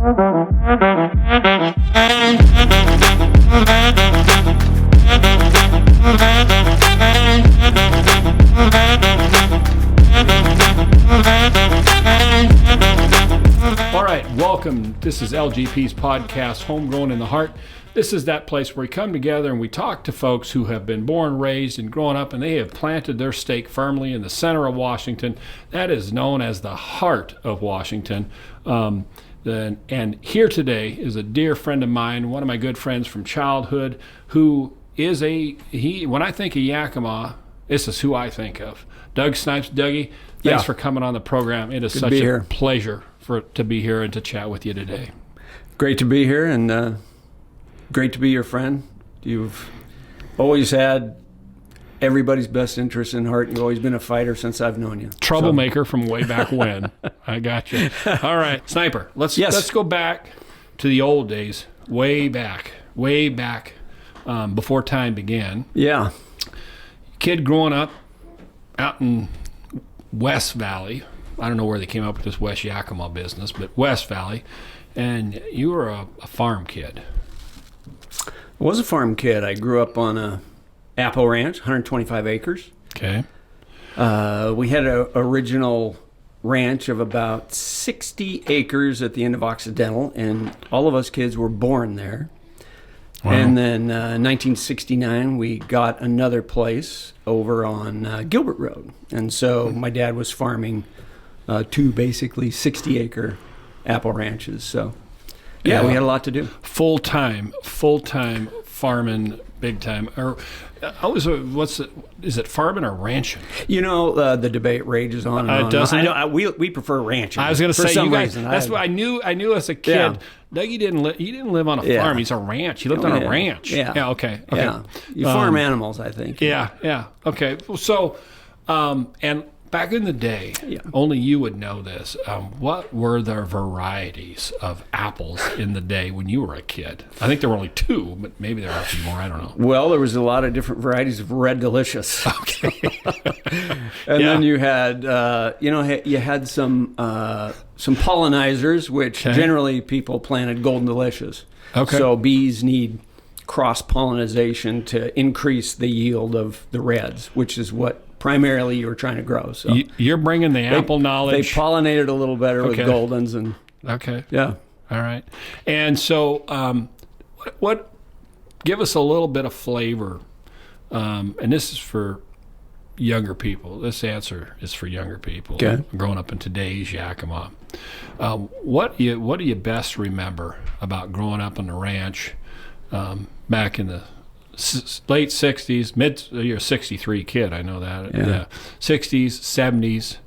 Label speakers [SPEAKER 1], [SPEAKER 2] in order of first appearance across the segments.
[SPEAKER 1] All right, welcome. This is LGP's podcast, Homegrown in the Heart. This is that place where we come together and we talk to folks who have been born, raised, and grown up, and they have planted their stake firmly in the center of Washington. That is known as the heart of Washington. And here today is a dear friend of mine, one of my good friends from childhood, who is when I think of Yakima, this is who I think of. Doug Snipes. Dougie, thanks for coming on the program. It is such a pleasure to be here and to chat with you today.
[SPEAKER 2] Great to be here, and great to be your friend. You've always had everybody's best interest in heart. You've always been a fighter since I've known you.
[SPEAKER 1] Troublemaker from way back when. I got you. All right, Sniper, let's go back to the old days, way back, before time began.
[SPEAKER 2] Yeah.
[SPEAKER 1] Kid growing up out in West Valley. I don't know where they came up with this West Yakima business, but West Valley. And you were a farm kid.
[SPEAKER 2] I was a farm kid. I grew up on a apple ranch, 125 acres.
[SPEAKER 1] Okay.
[SPEAKER 2] We had an original ranch of about 60 acres at the end of Occidental, and all of us kids were born there. Wow. And then 1969, we got another place over on Gilbert Road. And so my dad was farming two basically 60-acre apple ranches. So, yeah, we had a lot to do.
[SPEAKER 1] Full-time farming, big time. Or is it farming or ranching?
[SPEAKER 2] You know, the debate rages on and on.
[SPEAKER 1] Doesn't it?
[SPEAKER 2] We prefer ranching.
[SPEAKER 1] I was going to say,
[SPEAKER 2] some
[SPEAKER 1] you guys.
[SPEAKER 2] reason.
[SPEAKER 1] That's what I knew. I knew as a kid.
[SPEAKER 2] Yeah.
[SPEAKER 1] Dougie didn't live on a farm. He's a ranch. He lived on a ranch.
[SPEAKER 2] Yeah.
[SPEAKER 1] Okay.
[SPEAKER 2] Yeah. You farm animals, I think.
[SPEAKER 1] Yeah. Okay. So, and back in the day, only you would know this. What were the varieties of apples in the day when you were a kid? I think there were only two, but maybe there are a few more. I don't know.
[SPEAKER 2] Well, there was a lot of different varieties of Red Delicious.
[SPEAKER 1] Okay.
[SPEAKER 2] And then you had, you had some pollinizers, which generally people planted Golden Delicious.
[SPEAKER 1] Okay.
[SPEAKER 2] So bees need cross-pollination to increase the yield of the reds, which is what primarily you were trying to grow. So
[SPEAKER 1] you're bringing the apple knowledge.
[SPEAKER 2] They pollinated a little better with Goldens. And yeah.
[SPEAKER 1] All right. And so what give us a little bit of flavor, and this is for younger people. This answer is for younger people growing up in today's Yakima. What do you best remember about growing up on the ranch back in the late 60s, you're a 63 kid, I know that. Yeah. 60s, 70s.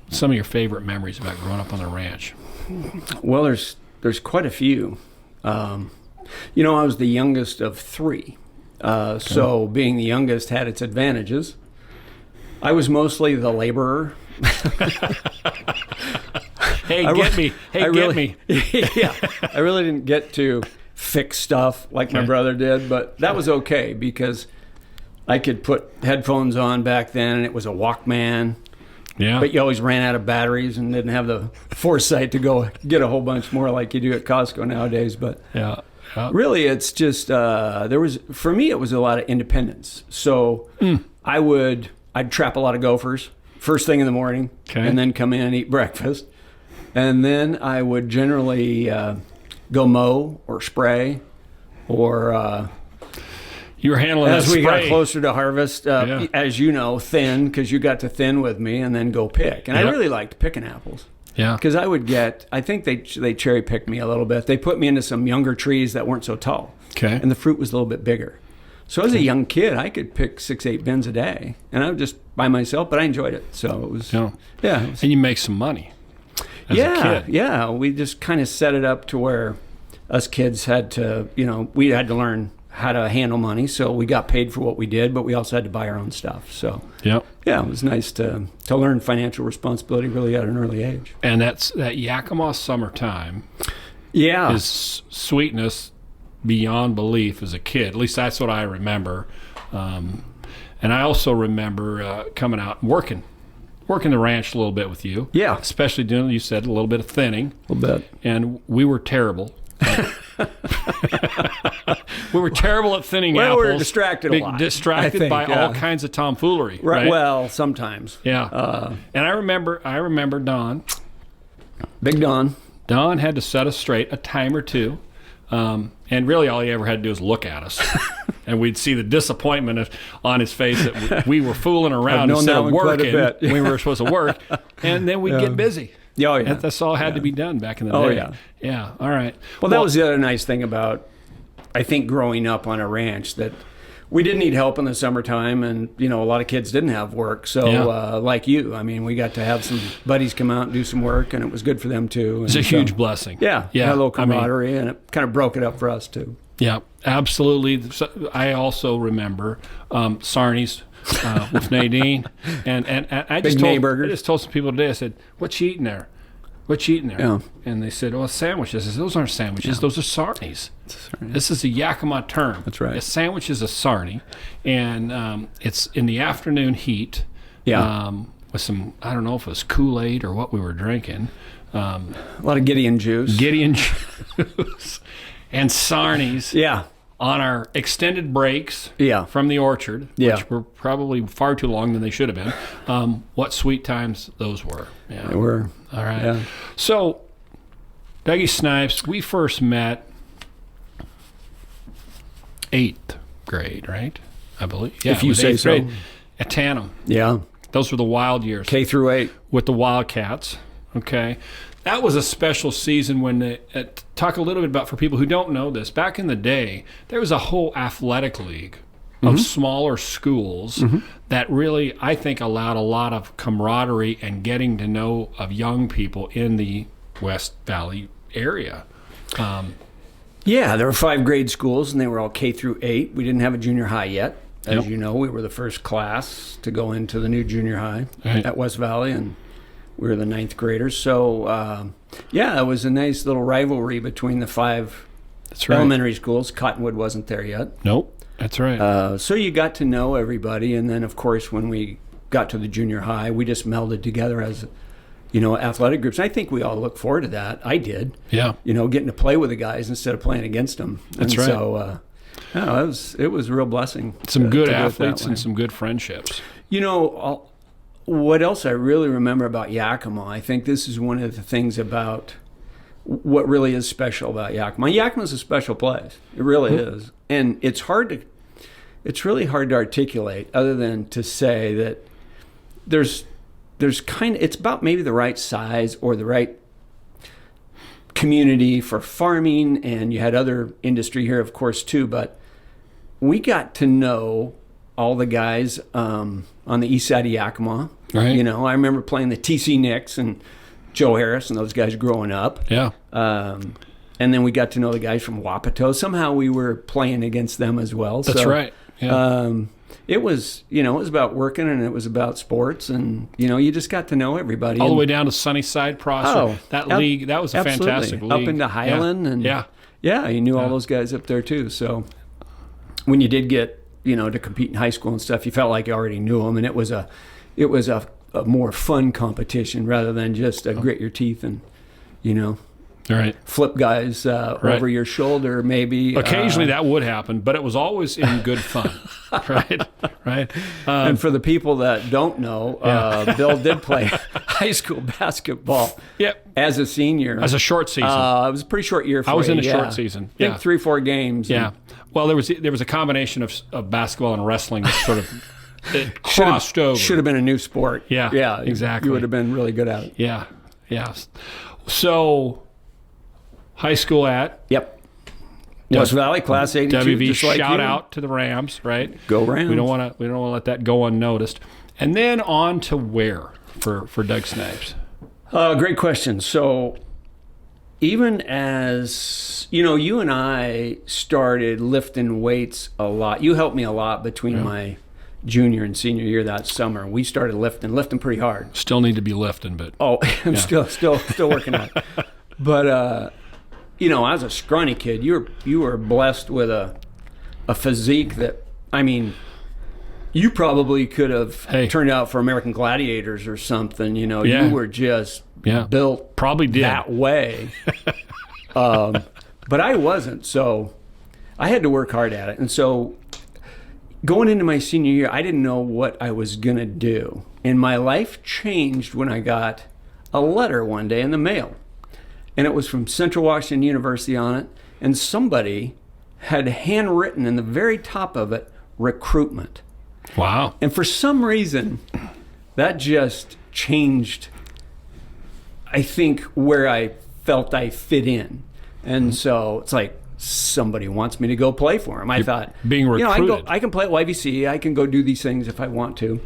[SPEAKER 1] Some of your favorite memories about growing up on the ranch?
[SPEAKER 2] Well, there's quite a few. I was the youngest of three. So being the youngest had its advantages. I was mostly the laborer.
[SPEAKER 1] Get me.
[SPEAKER 2] Yeah. I really didn't get to fix stuff like my brother did, but that was okay because I could put headphones on back then, and it was a Walkman.
[SPEAKER 1] Yeah.
[SPEAKER 2] But you always ran out of batteries and didn't have the foresight to go get a whole bunch more like you do at Costco nowadays. But really, it's just for me, it was a lot of independence. So I'd trap a lot of gophers first thing in the morning, and then come in and eat breakfast, and then I would generally go mow or spray, or
[SPEAKER 1] you were handling
[SPEAKER 2] as
[SPEAKER 1] that
[SPEAKER 2] we
[SPEAKER 1] spray.
[SPEAKER 2] got closer to harvest, as you know, thin, because you got to thin with me, and then go pick. And I really liked picking apples.
[SPEAKER 1] Yeah,
[SPEAKER 2] because I think they cherry picked me a little bit. They put me into some younger trees that weren't so tall.
[SPEAKER 1] Okay,
[SPEAKER 2] and the fruit was a little bit bigger. So as a young kid, I could pick 6-8 bins a day, and I was just by myself, but I enjoyed it. So it was,
[SPEAKER 1] and you make some money. As a kid.
[SPEAKER 2] Yeah. We just kind of set it up to where us kids had to, we had to learn how to handle money. So we got paid for what we did, but we also had to buy our own stuff. So it was nice to learn financial responsibility really at an early age.
[SPEAKER 1] And that Yakima summertime is sweetness beyond belief as a kid. At least that's what I remember. And I also remember coming out and working working the ranch a little bit with you.
[SPEAKER 2] Yeah.
[SPEAKER 1] Especially doing, you said, a little bit of thinning.
[SPEAKER 2] A little bit.
[SPEAKER 1] And we were terrible. We were terrible at thinning apples.
[SPEAKER 2] We were distracted a lot.
[SPEAKER 1] Distracted by all kinds of tomfoolery. Right.
[SPEAKER 2] Well, sometimes.
[SPEAKER 1] Yeah. And I remember Don.
[SPEAKER 2] Big Don.
[SPEAKER 1] Don had to set us straight a time or two. And really all he ever had to do was look at us. And we'd see the disappointment on his face that we were fooling around instead of working. We were supposed to work. And then we'd get busy.
[SPEAKER 2] Oh, yeah.
[SPEAKER 1] That's all had to be done back in the day.
[SPEAKER 2] Oh, yeah.
[SPEAKER 1] Yeah, all right.
[SPEAKER 2] Well, that was the other nice thing about, I think, growing up on a ranch, that we didn't need help in the summertime, and, a lot of kids didn't have work. So, like you, I mean, we got to have some buddies come out and do some work, and it was good for them, too.
[SPEAKER 1] It's a huge blessing.
[SPEAKER 2] Yeah. Had a little camaraderie, and it kind of broke it up for us, too.
[SPEAKER 1] Yeah, absolutely. I also remember Sarnie's with Nadine, and I just told some people today. I said, "What you eating there? What you eating there?"
[SPEAKER 2] Yeah.
[SPEAKER 1] And they said, "Oh, sandwiches." I said, "Those aren't sandwiches. Those are sarnies." This is a Yakima term.
[SPEAKER 2] That's right.
[SPEAKER 1] A sandwich is a sarnie, and it's in the afternoon heat.
[SPEAKER 2] Yeah.
[SPEAKER 1] With some, I don't know if it was Kool-Aid or what we were drinking.
[SPEAKER 2] A lot of Gideon juice.
[SPEAKER 1] And sarnies.
[SPEAKER 2] Yeah.
[SPEAKER 1] On our extended breaks from the orchard, which were probably far too long than they should have been. What sweet times those were. Yeah.
[SPEAKER 2] They were.
[SPEAKER 1] All right.
[SPEAKER 2] Yeah.
[SPEAKER 1] So, Dougie Snipes, we first met 8th grade, right? I believe. Yeah,
[SPEAKER 2] if you say
[SPEAKER 1] 8th grade at Tannum.
[SPEAKER 2] Yeah.
[SPEAKER 1] Those were the wild years.
[SPEAKER 2] K through 8.
[SPEAKER 1] With the Wildcats. Okay. That was a special season when talk a little bit about, for people who don't know this, back in the day, there was a whole athletic league of smaller schools that really, I think, allowed a lot of camaraderie and getting to know of young people in the West Valley area.
[SPEAKER 2] Yeah, there were 5 grade schools, and they were all K through 8. We didn't have a junior high yet. As you know, we were the first class to go into the new junior high at West Valley, and we were the 9th graders. So, it was a nice little rivalry between the 5 elementary schools. Cottonwood wasn't there yet.
[SPEAKER 1] Nope, that's right.
[SPEAKER 2] So you got to know everybody. And then, of course, when we got to the junior high, we just melded together as, athletic groups. I think we all look forward to that. I did.
[SPEAKER 1] Yeah.
[SPEAKER 2] Getting to play with the guys instead of playing against them.
[SPEAKER 1] That's right.
[SPEAKER 2] So, it was a real blessing.
[SPEAKER 1] Some good athletes and some good friendships.
[SPEAKER 2] What else I really remember about Yakima, I think this is one of the things about what really is special about Yakima. Yakima's a special place. It really is. And it's really hard to articulate, other than to say that there's it's about maybe the right size or the right community for farming, and you had other industry here, of course, too, but we got to know all the guys on the east side of Yakima.
[SPEAKER 1] Right.
[SPEAKER 2] I remember playing the TC Nicks and Joe Harris and those guys growing up.
[SPEAKER 1] Yeah.
[SPEAKER 2] And then we got to know the guys from Wapato. Somehow we were playing against them as well.
[SPEAKER 1] That's right. Yeah.
[SPEAKER 2] It was, it was about working, and it was about sports, and, you just got to know everybody.
[SPEAKER 1] All the way down to Sunnyside, Prosser. League, that was a fantastic league.
[SPEAKER 2] Up into Highland. And you knew all those guys up there too. So when you did get, to compete in high school and stuff, you felt like you already knew them, and it was a more fun competition rather than just grit your teeth and,
[SPEAKER 1] right.
[SPEAKER 2] flip guys over your shoulder, maybe.
[SPEAKER 1] Occasionally that would happen, but it was always in good fun. Right.
[SPEAKER 2] And for the people that don't know, Bill did play high school basketball as a senior.
[SPEAKER 1] As a short season.
[SPEAKER 2] It was a pretty short year for me.
[SPEAKER 1] I was in a short season.
[SPEAKER 2] I think 3-4 games.
[SPEAKER 1] Yeah. Well, there was a combination of basketball and wrestling that sort of crossed over.
[SPEAKER 2] Should have been a new sport.
[SPEAKER 1] Yeah, exactly.
[SPEAKER 2] You would have been really good at it.
[SPEAKER 1] Yeah. So, high school at?
[SPEAKER 2] Yep. West Valley, Class 82.
[SPEAKER 1] WV,
[SPEAKER 2] just like
[SPEAKER 1] shout
[SPEAKER 2] you.
[SPEAKER 1] out to the Rams, right?
[SPEAKER 2] Go Rams.
[SPEAKER 1] We don't want to let that go unnoticed. And then on to where for Doug Snipes?
[SPEAKER 2] Great question. So, even as, you and I started lifting weights a lot. You helped me a lot between my junior and senior year that summer. We started lifting pretty hard.
[SPEAKER 1] Still need to be lifting, but...
[SPEAKER 2] I'm still working on it. But, as a scrawny kid, you were blessed with a physique that, You probably could have turned out for American Gladiators or something. You know, you were just built
[SPEAKER 1] probably
[SPEAKER 2] that way. But I wasn't, so I had to work hard at it. And so going into my senior year, I didn't know what I was going to do. And my life changed when I got a letter one day in the mail. And it was from Central Washington University on it. And somebody had handwritten in the very top of it, recruitment.
[SPEAKER 1] Wow.
[SPEAKER 2] And for some reason, that just changed, I think, where I felt I fit in. And so it's like, somebody wants me to go play for them. I thought,
[SPEAKER 1] being recruited.
[SPEAKER 2] I can play at YVC. I can go do these things if I want to.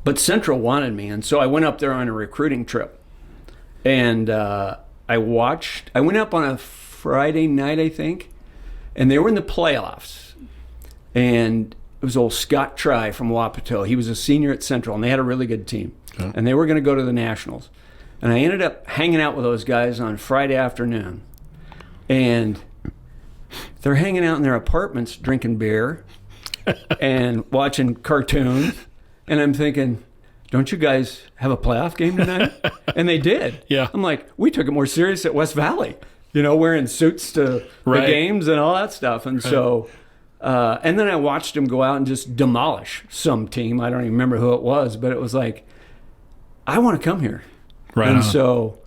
[SPEAKER 2] But Central wanted me. And so I went up there on a recruiting trip. And I went up on a Friday night, I think. And they were in the playoffs. And it was old Scott Try from Wapato. He was a senior at Central, and they had a really good team. Okay. And they were going to go to the Nationals. And I ended up hanging out with those guys on Friday afternoon. And they're hanging out in their apartments drinking beer and watching cartoons. And I'm thinking, don't you guys have a playoff game tonight? And they did.
[SPEAKER 1] Yeah.
[SPEAKER 2] I'm like, we took it more serious at West Valley, you know, wearing suits to the games and all that stuff. And so... and then I watched him go out and just demolish some team. I don't even remember who it was, but it was like, I want to come here.
[SPEAKER 1] Right.
[SPEAKER 2] And so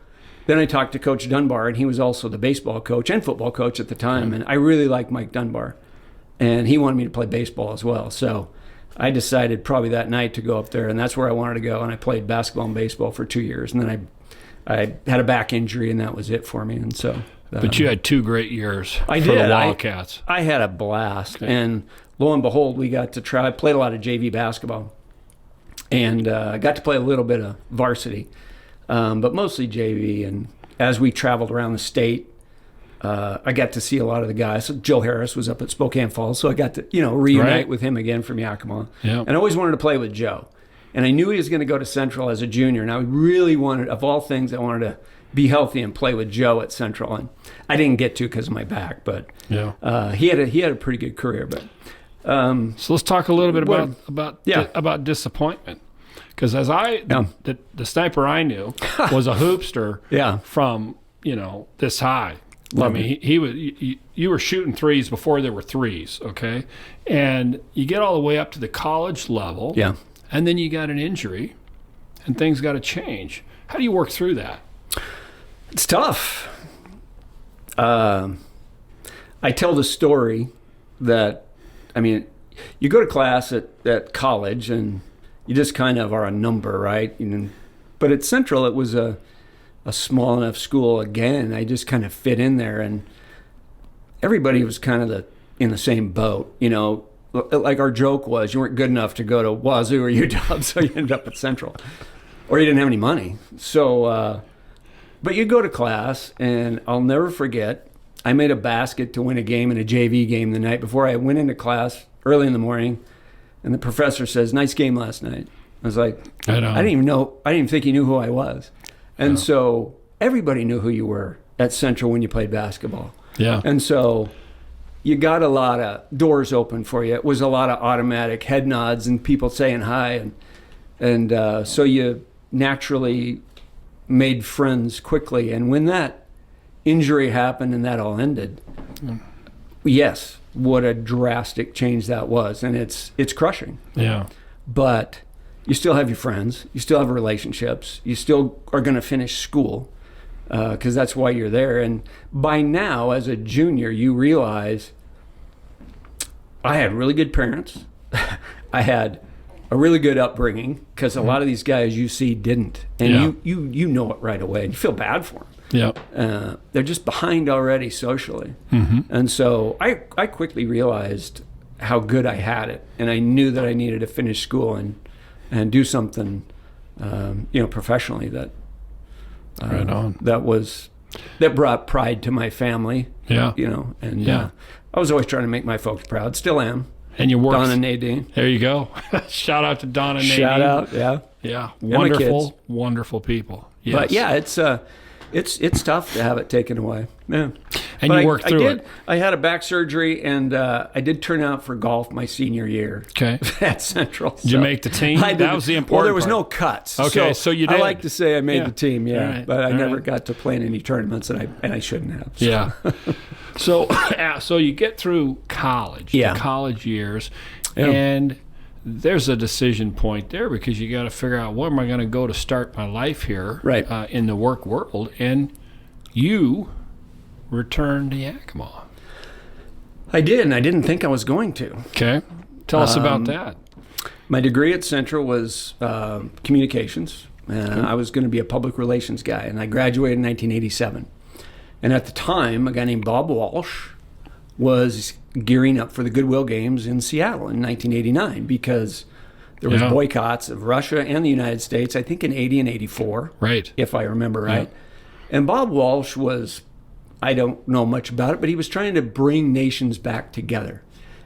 [SPEAKER 2] then I talked to Coach Dunbar, and he was also the baseball coach and football coach at the time. And I really liked Mike Dunbar, and he wanted me to play baseball as well. So I decided probably that night to go up there, and that's where I wanted to go. And I played basketball and baseball for 2 years, and then I had a back injury, and that was it for me. And so.
[SPEAKER 1] But you had 2 great years for the Wildcats.
[SPEAKER 2] I had a blast. Okay. And lo and behold, we got to try. I played a lot of JV basketball. And I got to play a little bit of varsity, but mostly JV. And as we traveled around the state, I got to see a lot of the guys. So Joe Harris was up at Spokane Falls, so I got to reunite with him again from Yakima.
[SPEAKER 1] Yep.
[SPEAKER 2] And I always wanted to play with Joe. And I knew he was going to go to Central as a junior. And I really wanted, of all things, I wanted to be healthy and play with Joe at Central, and I didn't get to because of my back. But he had a pretty good career. But
[SPEAKER 1] so let's talk a little bit about disappointment, because as the sniper I knew was a hoopster from this high. I mean, he was you were shooting threes before there were threes, okay, and you get all the way up to the college level, and then you got an injury, and things got to change. How do you work through that?
[SPEAKER 2] It's tough. I tell the story that, I mean, you go to class at college and you just kind of are a number, right? But at Central, it was a small enough school. Again, I just kind of fit in there, and everybody was kind of in the same boat. Like our joke was, you weren't good enough to go to Wazoo or UW, so you ended up at Central, or you didn't have any money. So. But you go to class, and I'll never forget, I made a basket to win a game in a JV game the night before. I went into class early in the morning, and the professor says, "Nice game last night." I was like, I didn't even think he knew who I was. And so everybody knew who you were at Central when you played basketball.
[SPEAKER 1] Yeah.
[SPEAKER 2] And so you got a lot of doors open for you. It was a lot of automatic head nods and people saying hi. And so you naturally made friends quickly. And when that injury happened and that all ended, yes, what a drastic change that was. And it's crushing.
[SPEAKER 1] Yeah.
[SPEAKER 2] But you still have your friends. You still have relationships. You still are going to finish school because that's why you're there. And by now, as a junior, you realize I had really good parents. I had a really good upbringing, because a lot of these guys you see didn't. And you know it right away. You feel bad for them.
[SPEAKER 1] Yeah.
[SPEAKER 2] They're just behind already socially. Mm-hmm. And so I quickly realized how good I had it. And I knew that I needed to finish school and do something, professionally that
[SPEAKER 1] right on.
[SPEAKER 2] that brought pride to my family.
[SPEAKER 1] Yeah.
[SPEAKER 2] I was always trying to make my folks proud. Still am.
[SPEAKER 1] And you worked.
[SPEAKER 2] Don and Nadine.
[SPEAKER 1] There you go. Shout out to Don and Nadine.
[SPEAKER 2] Shout out, yeah.
[SPEAKER 1] Yeah. Wonderful people. Yes.
[SPEAKER 2] But yeah, it's It's tough to have it taken away. Yeah.
[SPEAKER 1] And but you worked through it.
[SPEAKER 2] I had a back surgery, and I did turn out for golf my senior year.
[SPEAKER 1] Okay.
[SPEAKER 2] At Central.
[SPEAKER 1] Did you make the team? That was the important
[SPEAKER 2] Well, there was
[SPEAKER 1] part.
[SPEAKER 2] no cuts.
[SPEAKER 1] Okay, so you did.
[SPEAKER 2] I like to say I made the team,
[SPEAKER 1] right.
[SPEAKER 2] but I never got to play in any tournaments, and I shouldn't have. So.
[SPEAKER 1] Yeah. So you get through college, the college years, and there's a decision point there because you got to figure out where am I going to go to start my life here in the work world, and you returned to Yakima.
[SPEAKER 2] I did, and I didn't think I was going to.
[SPEAKER 1] Okay. Tell us about that.
[SPEAKER 2] My degree at Central was communications, and I was going to be a public relations guy, and I graduated in 1987. And at the time, a guy named Bob Walsh was gearing up for the Goodwill Games in Seattle in 1989 because there was boycotts of Russia and the United States, I think in 80 and 84,
[SPEAKER 1] right?
[SPEAKER 2] If I remember right. Yeah. And Bob Walsh was, I don't know much about it, but he was trying to bring nations back together.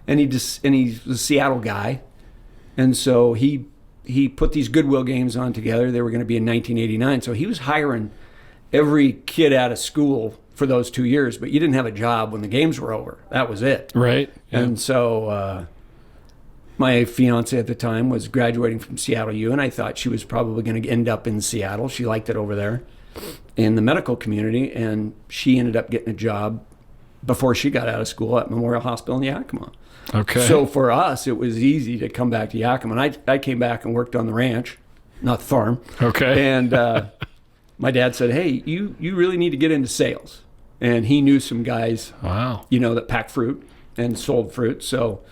[SPEAKER 2] And he's a Seattle guy, and so he put these Goodwill Games on together. They were going to be in 1989, so he was hiring every kid out of school for those 2 years, but you didn't have a job when the games were over. That was it.
[SPEAKER 1] Right. Yeah.
[SPEAKER 2] And so my fiance at the time was graduating from Seattle U, and I thought she was probably going to end up in Seattle. She liked it over there in the medical community, and she ended up getting a job before she got out of school at Memorial Hospital in Yakima.
[SPEAKER 1] Okay.
[SPEAKER 2] So for us, it was easy to come back to Yakima. And I came back and worked on the ranch, not the farm.
[SPEAKER 1] Okay.
[SPEAKER 2] And my dad said, hey, you really need to get into sales. And he knew some guys, that packed fruit and sold fruit. So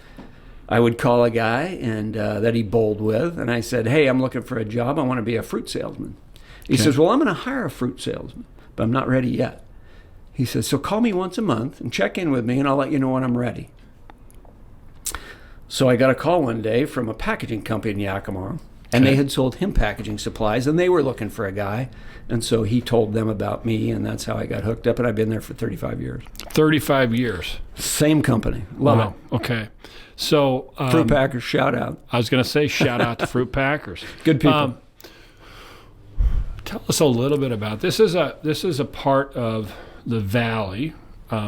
[SPEAKER 2] I would call a guy and that he bowled with, and I said, hey, I'm looking for a job. I want to be a fruit salesman. He says, well, I'm going to hire a fruit salesman, but I'm not ready yet. He says, so call me once a month and check in with me, and I'll let you know when I'm ready. So I got a call one day from a packaging company in Yakima, and they had sold him packaging supplies, and they were looking for a guy. And so he told them about me, and that's how I got hooked up, and I've been there for 35 years.
[SPEAKER 1] 35 years.
[SPEAKER 2] Same company. Love it.
[SPEAKER 1] Okay. So
[SPEAKER 2] Fruit Packers, shout out.
[SPEAKER 1] I was going to say shout out to Fruit Packers.
[SPEAKER 2] Good people.
[SPEAKER 1] Tell us a little bit about this. This is a part of the valley,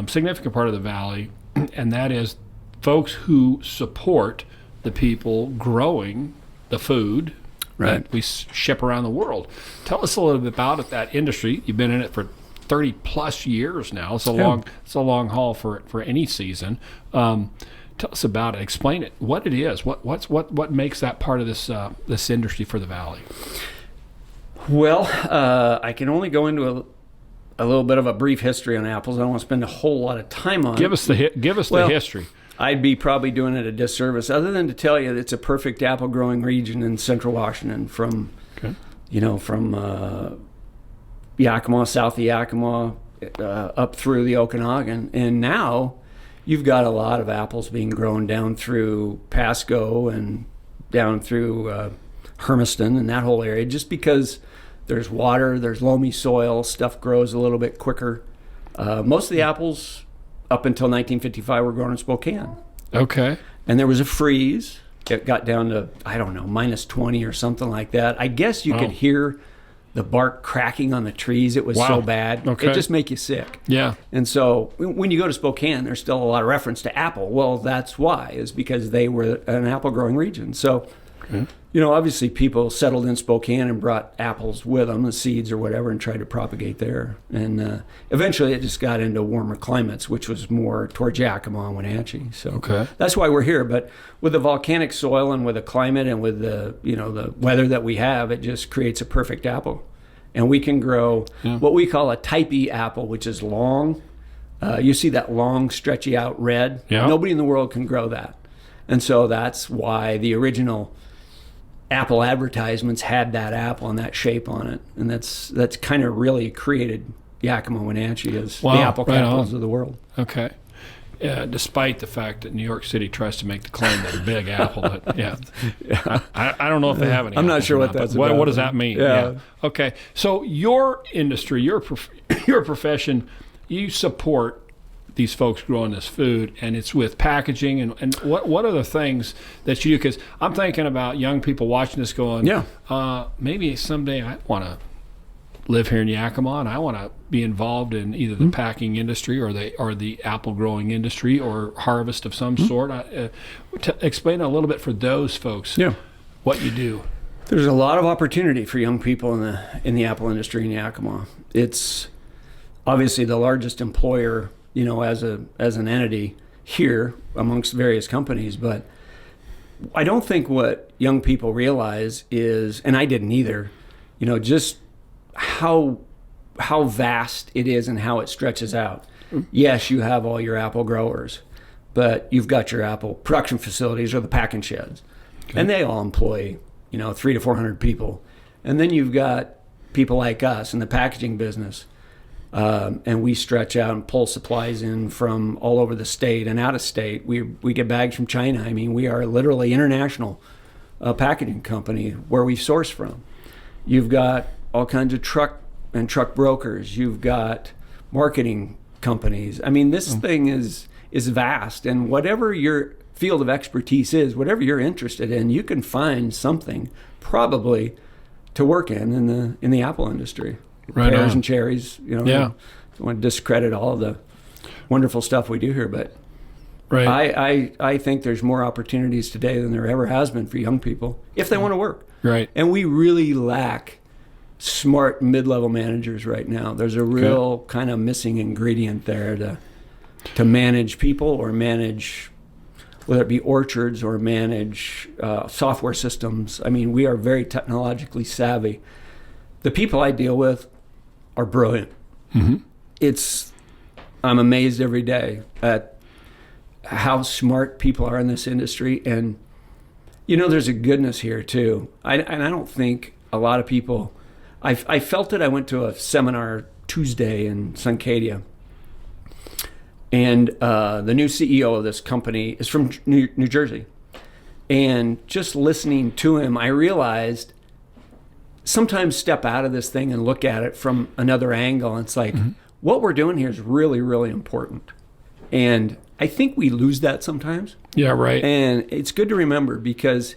[SPEAKER 1] significant part of the valley, and that is folks who support the people growing the food that we ship around the world. Tell us a little bit about that industry. You've been in it for 30 plus years now. It's a long haul for any season. Tell us about it. Explain it. What it is. What makes that part of this industry for the valley?
[SPEAKER 2] Well, I can only go into a little bit of a brief history on apples. I don't want to spend a whole lot of time on it.
[SPEAKER 1] Give us the history.
[SPEAKER 2] I'd be probably doing it a disservice, other than to tell you that it's a perfect apple growing region in central Washington, from Yakima, south of Yakima, up through the Okanagan, and now you've got a lot of apples being grown down through Pasco and down through Hermiston and that whole area, just because there's water, there's loamy soil, stuff grows a little bit quicker. Most of the apples up until 1955 were grown in Spokane.
[SPEAKER 1] Okay.
[SPEAKER 2] And there was a freeze. It got down to, I don't know, minus 20 or something like that. I guess you could hear the bark cracking on the trees. It was so bad.
[SPEAKER 1] Okay.
[SPEAKER 2] It just make you sick.
[SPEAKER 1] Yeah.
[SPEAKER 2] And so when you go to Spokane, there's still a lot of reference to apple. Well, that's why, is because they were an apple growing region. So, obviously people settled in Spokane and brought apples with them, the seeds or whatever, and tried to propagate there. And eventually it just got into warmer climates, which was more towards Yakima and Wenatchee. So that's why we're here. But with the volcanic soil and with the climate and with the weather that we have, it just creates a perfect apple. And we can grow what we call a type E apple, which is long. You see that long, stretchy out red?
[SPEAKER 1] Yeah.
[SPEAKER 2] Nobody in the world can grow that. And so that's why the original apple advertisements had that apple and that shape on it, and that's kind of really created Yakima, Wenatchee as the apple capitals of the world.
[SPEAKER 1] Okay. Despite the fact that New York City tries to make the claim that a big apple, I don't know if they have any.
[SPEAKER 2] I'm not sure what that's about.
[SPEAKER 1] What does that mean? Yeah. Okay. So your industry, your profession, you support these folks growing this food, and it's with packaging and what are the things that you do? Because I'm thinking about young people watching this going, maybe someday I want to live here in Yakima and I want to be involved in either the packing industry or the apple growing industry or harvest of some sort. Explain a little bit for those folks what you do.
[SPEAKER 2] There's a lot of opportunity for young people in the apple industry in Yakima. It's obviously the largest employer, as an entity here amongst various companies, but I don't think what young people realize is, and I didn't either, just how vast it is and how it stretches out. Yes, you have all your apple growers, but you've got your apple production facilities or the packing sheds, and they all employ 300 to 400 people, and then you've got people like us in the packaging business, and we stretch out and pull supplies in from all over the state and out of state. We get bags from China. I mean, we are literally international packaging company where we source from. You've got all kinds of truck brokers. You've got marketing companies. I mean, this thing is vast, and whatever your field of expertise is, whatever you're interested in, you can find something probably to work in the apple industry.
[SPEAKER 1] Right,
[SPEAKER 2] pears
[SPEAKER 1] on.
[SPEAKER 2] And cherries. Don't want to discredit all of the wonderful stuff we do here, but I think there's more opportunities today than there ever has been for young people if they want to work.
[SPEAKER 1] Right.
[SPEAKER 2] And we really lack smart mid-level managers right now. There's a real kind of missing ingredient there to manage people or manage, whether it be orchards or manage software systems. I mean, we are very technologically savvy. The people I deal with are brilliant. I'm amazed every day at how smart people are in this industry, and there's a goodness here too. I don't think a lot of people. I felt it. I went to a seminar Tuesday in Suncadia, and the new CEO of this company is from New Jersey, and just listening to him, I realized sometimes step out of this thing and look at it from another angle. And it's like, what we're doing here is really, really important. And I think we lose that sometimes.
[SPEAKER 1] Yeah, right.
[SPEAKER 2] And it's good to remember because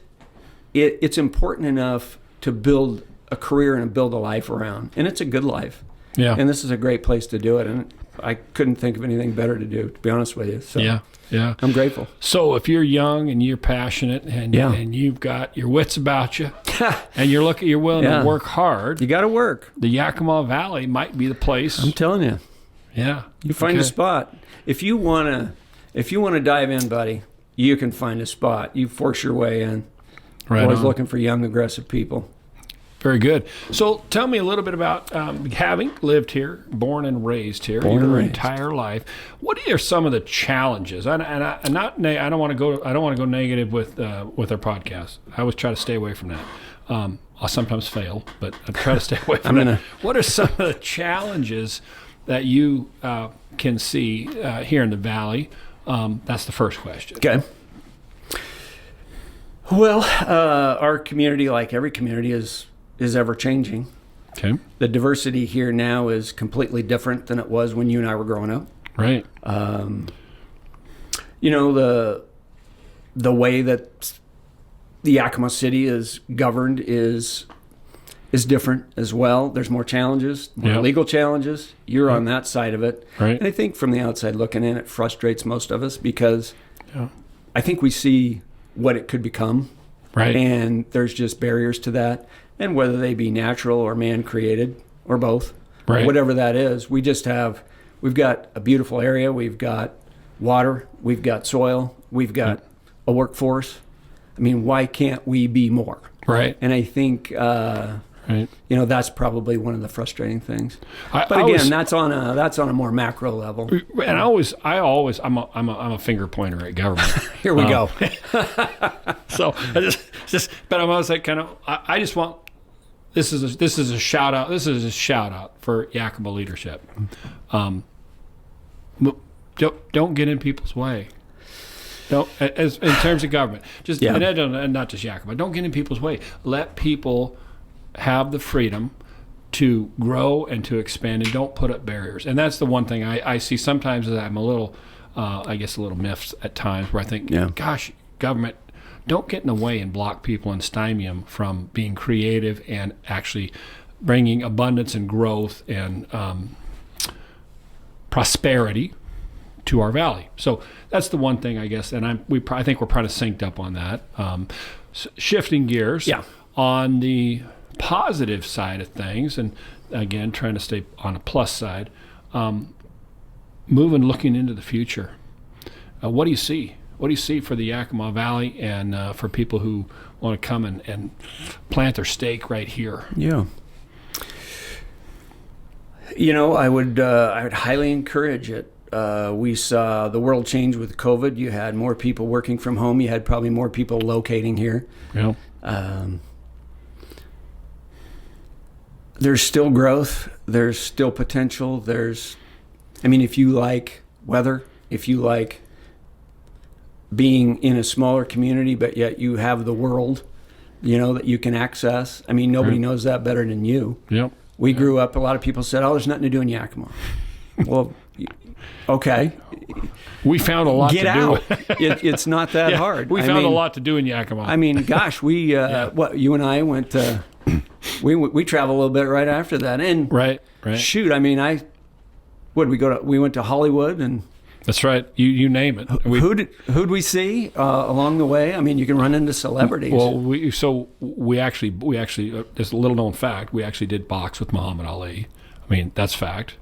[SPEAKER 2] it's important enough to build a career and build a life around. And it's a good life.
[SPEAKER 1] Yeah.
[SPEAKER 2] And this is a great place to do it. And I couldn't think of anything better to do, to be honest with you. So
[SPEAKER 1] yeah.
[SPEAKER 2] I'm grateful.
[SPEAKER 1] So if you're young and you're passionate and you've got your wits about you and you're willing to work hard,
[SPEAKER 2] you got to work.
[SPEAKER 1] The Yakima Valley might be the place.
[SPEAKER 2] I'm telling you.
[SPEAKER 1] Yeah.
[SPEAKER 2] You find a spot. If you want to dive in, buddy, you can find a spot. You force your way in.
[SPEAKER 1] Right.
[SPEAKER 2] Always looking for young, aggressive people.
[SPEAKER 1] Very good. So tell me a little bit about having lived here, born and raised here your entire life. What are some of the challenges? I don't want to go negative with our podcast. I always try to stay away from that. I'll sometimes fail, but I try to stay away from that. What are some of the challenges that you can see here in the Valley? That's the first question.
[SPEAKER 2] Okay. Well, our community, like every community, is ever changing.
[SPEAKER 1] Okay.
[SPEAKER 2] The diversity here now is completely different than it was when you and I were growing up.
[SPEAKER 1] Right.
[SPEAKER 2] The way that the Yakima city is governed is different as well. There's more challenges, more legal challenges. You're on that side of it.
[SPEAKER 1] Right.
[SPEAKER 2] And I think from the outside looking in, it frustrates most of us because I think we see what it could become.
[SPEAKER 1] Right.
[SPEAKER 2] And there's just barriers to that. And whether they be natural or man-created or both, or whatever that is, we've got a beautiful area. We've got water. We've got soil. We've got a workforce. I mean, why can't we be more?
[SPEAKER 1] Right.
[SPEAKER 2] And I think, that's probably one of the frustrating things. But that's on a more macro level.
[SPEAKER 1] And I'm a finger pointer at government.
[SPEAKER 2] Here we go.
[SPEAKER 1] So but I'm always like I just want. This is a shout out. This is a shout out for Yakima leadership. Don't get in people's way. Don't, as in terms of government, and not just Yakima. Don't get in people's way. Let people have the freedom to grow and to expand, and don't put up barriers. And that's the one thing I see sometimes that I'm a little, a little miffed at times, where I think, gosh, government, don't get in the way and block people and stymie them from being creative and actually bringing abundance and growth and prosperity to our valley. So that's the one thing, I guess, and I think we're probably synced up on that. Shifting gears on the positive side of things, and again, trying to stay on a plus side, looking into the future. What do you see? What do you see for the Yakima Valley and for people who want to come and plant their stake right here?
[SPEAKER 2] Yeah. I would highly encourage it. We saw the world change with COVID. You had more people working from home. You had probably more people locating here.
[SPEAKER 1] Yeah.
[SPEAKER 2] There's still growth. There's still potential. If you like weather, if you like being in a smaller community, but yet you have the world, that you can access. Nobody knows that better than you.
[SPEAKER 1] Yep.
[SPEAKER 2] We grew up, a lot of people said, oh, there's nothing to do in Yakima. Well, okay.
[SPEAKER 1] We found a lot
[SPEAKER 2] Get
[SPEAKER 1] to
[SPEAKER 2] out.
[SPEAKER 1] do.
[SPEAKER 2] It's not that hard.
[SPEAKER 1] We found a lot to do in Yakima.
[SPEAKER 2] Gosh, we, you and I went to, we traveled a little bit right after that. And
[SPEAKER 1] right.
[SPEAKER 2] Shoot, we went to Hollywood and.
[SPEAKER 1] That's right. You name it.
[SPEAKER 2] Who'd we see along the way? You can run into celebrities.
[SPEAKER 1] Well, we actually, there's a little known fact. We actually did box with Muhammad Ali. That's fact.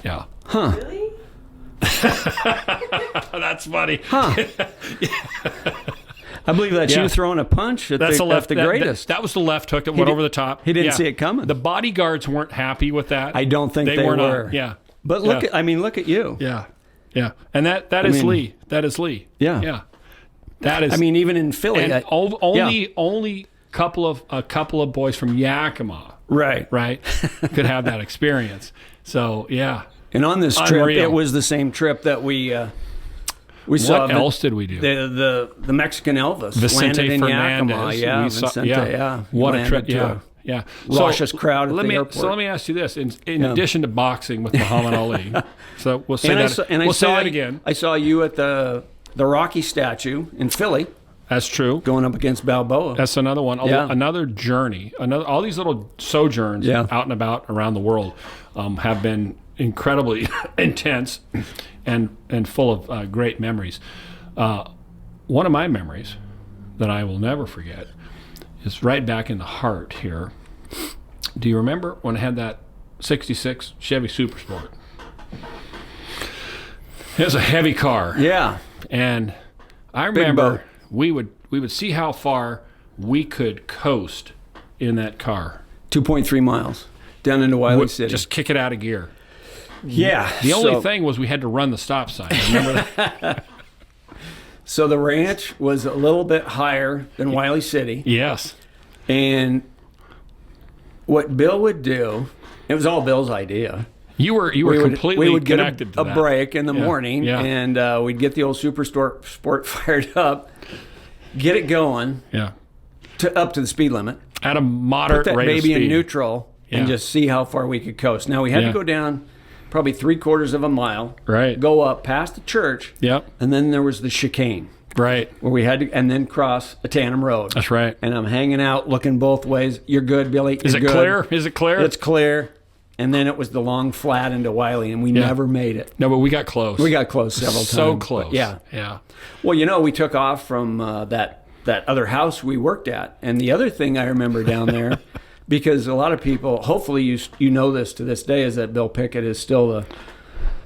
[SPEAKER 1] Yeah.
[SPEAKER 2] Huh.
[SPEAKER 3] Really?
[SPEAKER 1] That's funny.
[SPEAKER 2] Huh. I believe that's you throwing a punch at the greatest.
[SPEAKER 1] That was the left hook that went over the top.
[SPEAKER 2] He didn't see it coming.
[SPEAKER 1] The bodyguards weren't happy with that.
[SPEAKER 2] I don't think they were.
[SPEAKER 1] Yeah.
[SPEAKER 2] But look at you.
[SPEAKER 1] Yeah. Yeah, and that is Lee. That is Lee.
[SPEAKER 2] Yeah.
[SPEAKER 1] That is.
[SPEAKER 2] Even in Philly,
[SPEAKER 1] and only a couple of boys from Yakima,
[SPEAKER 2] right,
[SPEAKER 1] could have that experience. So yeah.
[SPEAKER 2] And on this trip, it was the same trip that we saw.
[SPEAKER 1] What else did we do?
[SPEAKER 2] The Mexican Elvis
[SPEAKER 1] Vicente
[SPEAKER 2] landed in
[SPEAKER 1] Fernandez.
[SPEAKER 2] Yakima. Vicente.
[SPEAKER 1] What a trip! Yeah.
[SPEAKER 2] Luscious crowd at the airport.
[SPEAKER 1] So let me ask you this: in addition to boxing with Muhammad Ali, so we'll say that again.
[SPEAKER 2] I saw you at the Rocky statue in Philly.
[SPEAKER 1] That's true.
[SPEAKER 2] Going up against Balboa.
[SPEAKER 1] That's another one. Another journey. All these little sojourns out and about around the world have been incredibly intense and full of great memories. One of my memories that I will never forget is right back in the heart here. Do you remember when I had that 66 Chevy Super Sport? It was a heavy car.
[SPEAKER 2] Yeah.
[SPEAKER 1] And I remember we would see how far we could coast in that car.
[SPEAKER 2] 2.3 miles down into Wiley City.
[SPEAKER 1] Just kick it out of gear.
[SPEAKER 2] Yeah.
[SPEAKER 1] The only thing was we had to run the stop sign. Remember that?
[SPEAKER 2] So the ranch was a little bit higher than Wiley City.
[SPEAKER 1] Yes.
[SPEAKER 2] And what Bill would do, it was all Bill's idea.
[SPEAKER 1] We would
[SPEAKER 2] get
[SPEAKER 1] to
[SPEAKER 2] a break in the morning, and we'd get the old Super Sport fired up, get it going, up to the speed limit.
[SPEAKER 1] At a moderate rate of speed.
[SPEAKER 2] Put that baby in neutral and just see how far we could coast. Now, we had to go down probably 3/4 of a mile, go up past the church, and then there was the chicane.
[SPEAKER 1] Right.
[SPEAKER 2] Where we had to, and then cross a Tandem Road.
[SPEAKER 1] That's right.
[SPEAKER 2] And I'm hanging out, looking both ways. You're good, Billy.
[SPEAKER 1] Is it clear? Is it clear?
[SPEAKER 2] It's clear. And then it was the long flat into Wiley, and we never made it.
[SPEAKER 1] No, but we got close.
[SPEAKER 2] We got close several times.
[SPEAKER 1] So close.
[SPEAKER 2] Yeah. Well, we took off from that other house we worked at. And the other thing I remember down there, because a lot of people, hopefully you know this to this day, is that Bill Pickett is still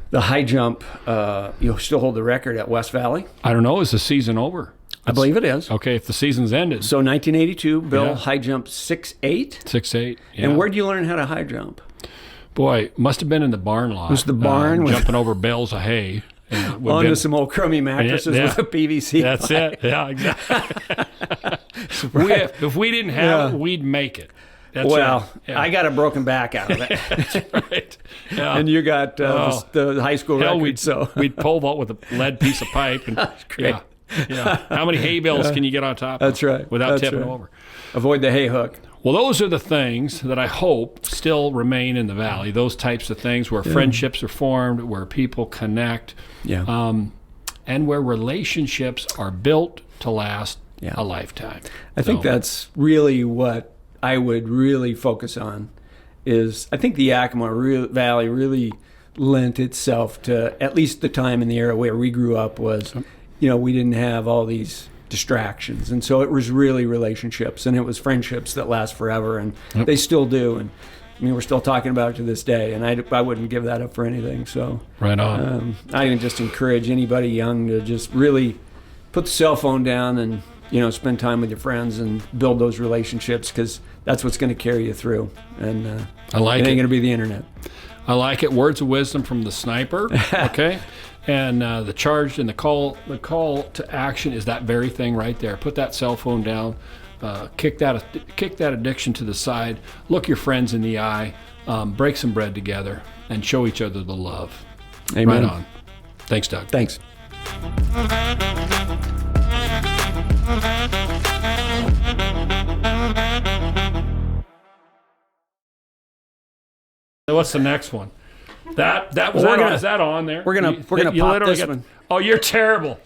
[SPEAKER 2] the high jump. You'll still hold the record at West Valley.
[SPEAKER 1] I don't know. Is the season over?
[SPEAKER 2] I believe it is.
[SPEAKER 1] Okay, if the season's ended.
[SPEAKER 2] So 1982, Bill high jumped 6'8".
[SPEAKER 1] 6'8". Yeah.
[SPEAKER 2] And where'd you learn how to high jump?
[SPEAKER 1] Boy, must have been in the barn lot.
[SPEAKER 2] It was the barn
[SPEAKER 1] jumping over bales of hay.
[SPEAKER 2] Onto some old crummy mattresses with a PVC
[SPEAKER 1] That's
[SPEAKER 2] pipe.
[SPEAKER 1] it. Yeah, exactly. If we didn't have it, we'd make it. That's
[SPEAKER 2] I got a broken back out of it.
[SPEAKER 1] That's right. Yeah.
[SPEAKER 2] And you got the high school record.
[SPEAKER 1] We'd pole vault with a lead piece of pipe. And,
[SPEAKER 2] That's great.
[SPEAKER 1] Yeah. How many hay bales can you get on top of?
[SPEAKER 2] That's right.
[SPEAKER 1] Without tipping over.
[SPEAKER 2] Avoid the hay hook.
[SPEAKER 1] Well, those are the things that I hope still remain in the valley. Those types of things where friendships are formed, where people connect, and where relationships are built to last a lifetime.
[SPEAKER 2] I think that's really what I would really focus on is I think the Yakima Valley really lent itself to, at least the time in the era where we grew up was, we didn't have all these distractions. And so it was really relationships, and it was friendships that last forever, and they still do. And I mean, we're still talking about it to this day, and I wouldn't give that up for anything. So
[SPEAKER 1] right on.
[SPEAKER 2] I can just encourage anybody young to just really put the cell phone down and, spend time with your friends and build those relationships, because that's what's going to carry you through. And
[SPEAKER 1] I like
[SPEAKER 2] it ain't going to be the internet.
[SPEAKER 1] I like it. Words of wisdom from the sniper. Okay. And the charge and the call to action is that very thing right there. Put that cell phone down. Kick that addiction to the side. Look your friends in the eye. Break some bread together and show each other the love.
[SPEAKER 2] Amen.
[SPEAKER 1] Right on. Thanks, Doug.
[SPEAKER 2] Thanks.
[SPEAKER 1] What's the next one? Is that on there?
[SPEAKER 2] We're gonna pop this one.
[SPEAKER 1] Oh, you're terrible.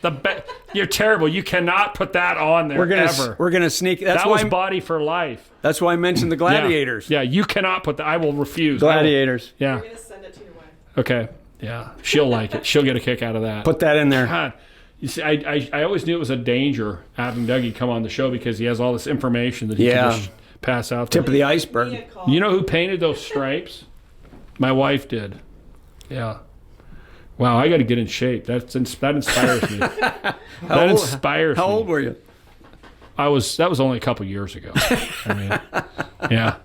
[SPEAKER 1] You're terrible. You cannot put that on there ever.
[SPEAKER 2] We're gonna sneak.
[SPEAKER 1] That was Body for Life.
[SPEAKER 2] That's why I mentioned the Gladiators.
[SPEAKER 1] Yeah, you cannot put that. I will refuse.
[SPEAKER 2] Gladiators.
[SPEAKER 1] Yeah.
[SPEAKER 3] I'm gonna send it to your wife.
[SPEAKER 1] Okay. Yeah, she'll like it. She'll get a kick out of that.
[SPEAKER 2] Put that in there.
[SPEAKER 1] God. You see, I always knew it was a danger having Dougie come on the show, because he has all this information that he can just pass out.
[SPEAKER 2] Tip of the iceberg.
[SPEAKER 1] You know who painted those stripes? My wife did. Yeah. Wow, I got to get in shape. That inspires me. Inspires me.
[SPEAKER 2] How old were you?
[SPEAKER 1] That was only a couple years ago. I mean, yeah.